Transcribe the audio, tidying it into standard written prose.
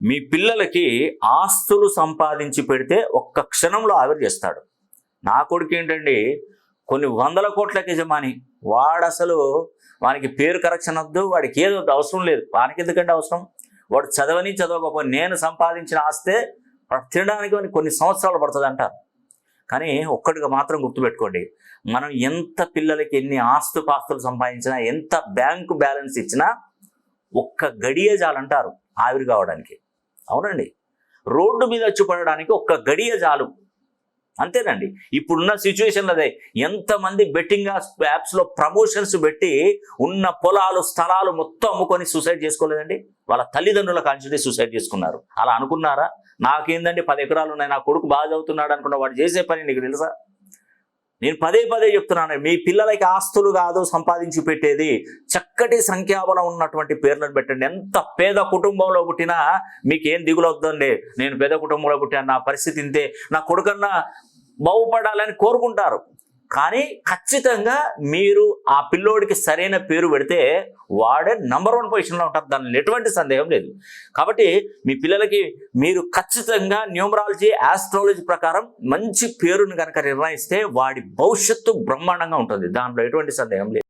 మీ పిల్లలకి ఆస్తులు సంపాదించి పెడితే ఒక్క క్షణంలో ఆవిరి చేస్తాడు. నా కొడుకు ఏంటండి, కొన్ని వందల కోట్లకి యజమాని. వాడు అసలు వానికి పేరు కరెక్షన్ వద్దు, వాడికి ఏదో అవసరం లేదు. వానికి ఎందుకంటే అవసరం, వాడు చదవని చదవకపో నేను సంపాదించిన ఆస్తే తినడానికి కొన్ని సంవత్సరాలు పడుతుంది అంటారు. కానీ ఒక్కటిగా మాత్రం గుర్తుపెట్టుకోండి, మనం ఎంత పిల్లలకి ఎన్ని ఆస్తుపాస్తులు సంపాదించినా, ఎంత బ్యాంకు బ్యాలెన్స్ ఇచ్చినా ఒక్క గడియ చాలంటారు ఆవిరి కావడానికి. అవునండి, రోడ్డు మీద వచ్చి పడడానికి ఒక్క గడియ చాలు, అంతేనండి. ఇప్పుడున్న సిచ్యువేషన్లో అదే. ఎంతమంది బెట్టింగ్ యాప్స్లో ప్రమోషన్స్ పెట్టి ఉన్న పొలాలు స్థలాలు మొత్తం అమ్ముకొని సూసైడ్ చేసుకోలేదండి. వాళ్ళ తల్లిదండ్రుల కాన్షియస్ సూసైడ్ చేసుకున్నారు. అలా అనుకున్నారా? నాకేందండి 10 ఎకరాలు ఉన్నాయి, నా కొడుకు బాగా చదువుతున్నాడు అనుకున్న వాడు చేసే పని నీకు తెలుసా? నేను పదే చెప్తున్నాను, మీ పిల్లలకి ఆస్తులు కాదు సంపాదించి పెట్టేది, చక్కటి సంఖ్యాబలం ఉన్నటువంటి పేర్లను పెట్టండి. ఎంత పేద కుటుంబంలో పుట్టినా మీకేం దిగులు వద్దండి, నేను పేద కుటుంబంలో పుట్టాను, నా పరిస్థితి ఇంతే, నా కొడుకన్నా బాగుపడాలని కోరుకుంటారు. కానీ ఖచ్చితంగా మీరు ఆ పిల్లోడికి సరైన పేరు పెడితే వాడే నంబర్ 1 పొజిషన్లో ఉంటారు, దానిలో ఎటువంటి సందేహం లేదు. కాబట్టి మీ పిల్లలకి మీరు ఖచ్చితంగా న్యూమరాలజీ ఆస్ట్రాలజీ ప్రకారం మంచి పేరుని కనుక నిర్ణయిస్తే వాడి భవిష్యత్తు బ్రహ్మాండంగా ఉంటుంది, దాంట్లో ఎటువంటి సందేహం లేదు.